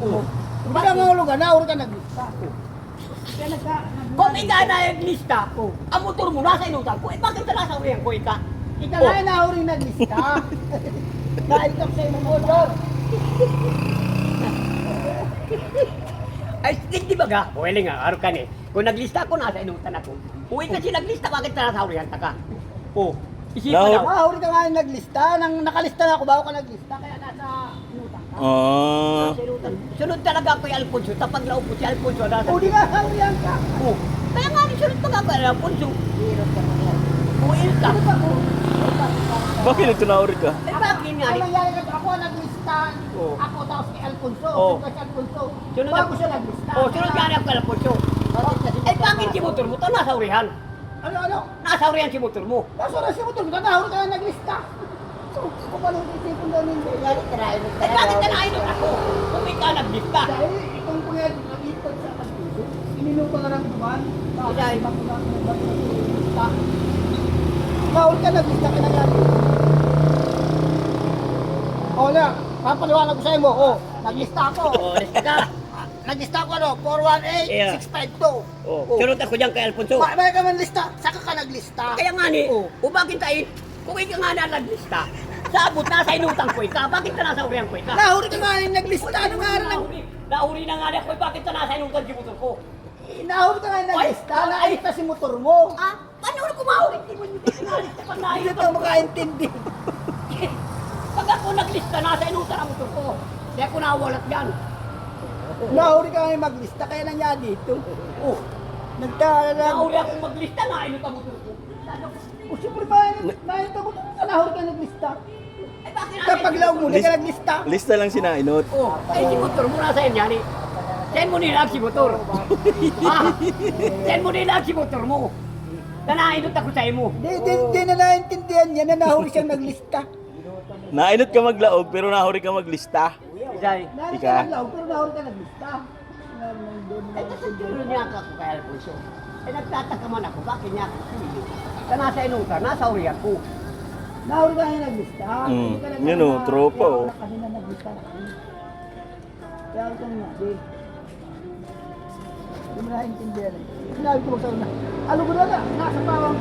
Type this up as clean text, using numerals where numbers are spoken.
mo. Hindi ka mahulog ka, nahuli ka naglista. Kung ikaw na naglista, ang motor mo nasa inutan ko, eh bakit ka nasa uriyan ko ika? Ikaw na nahuli naglista. Dahil ka sa imong motor. Ay, di ba ga? Pwede nga, araw ka ni. Kung naglista ako, nasa inutan ako. Uwi kasi naglista, bakit ka nasa uriyan ka? Isipan daw. Mahuli ka nga yung naglista. Nang nakalista na ako, bago ka naglista, kaya nasa inutan ka. Nasa inutan. Sunod talaga ako yung Alfonso, tapag naupo si Alfonso, nasa O di nga, huriyan ka. Kaya nga, sunod pa ako yung Alfonso. Hirap ka naman. Uwi ka. Bakit ito nauri ka? Eh bakit nga? Ano nangyari ka? Ako ang naglista. Oo. Ako tapos kay Alfonso. Oo. Sunod ka si Alfonso. Sunod Bago ako siya naglista. sunod nga ako yung Alfonso. Eh bakit si motor mo to nasa urihan? Ano? Nasa urihan si motor mo. Kaso na si motor, nahuli ka na naglista. So, kung paano isipin daw ninyo? Eh bakit ka nainot ako? Kung ikaw naglista. Dahil itong pangyayari, nag-ipag sa pagpiso. Ininupa ka ng duman. Dahil. Nahuli ka naglista ka na nga. O na, papaliwanag ko sa'yo mo. O, naglista ako. Lista ka. Naglista ako ano, 418652. Sunod ako dyan kay Alfonso. May ka man lista, saka ka naglista. Kaya nga ni, bakit tayo, kung ikaw nga na naglista, sa abot nasa inutang ko ika, bakit ka nasa urihan ko ika? Nahuli ka nga yung naglista. Ano nga rin ang... Nahuli na nga ako, bakit ka nasa inutang si motor ko? Nahuli ka nga yung naglista. Naglista si motor mo. Paano ko mahuli? Hindi mo naglista pag Hindi nainot ka makaintindi. Pag ako naglista, nasa inutang ang motor ko. Kaya ako nawalat yan. Nahuli ka nga yung maglista, kaya nangyari dito. Nagtala lang. Nahuli akong maglista, nainot ang motor ko. O siyempre ba, nahuli ka naglista. Eh bakit Kapag lang mo, hindi ka naglista. Lista lang sinainot. Ay si motor mo nasa yan yan eh. Saan mo nilag si motor? Saan mo nilag si motor mo? Nanainot ako sa mo. Di na naintindihan niya na nahuli siyang naglista. Nainot ka maglaog pero nahuri ka maglista. Isay. Nahuli Ika. ka naglaog, pero nahuli ka naglista. Ay, nasagduro niya ako kay Alfonso. Eh, nagtataka man ako, bakit niya ako pinili? Sa nasa inutan, nasa uriyan ko. Nahuli ka nga naglista. Yun o, tropa o. Kasi na naglista na. Kaya ako nga, di. Hindi mo naintindihan. Sinabi ko sa una, alam mo na, nasa pawang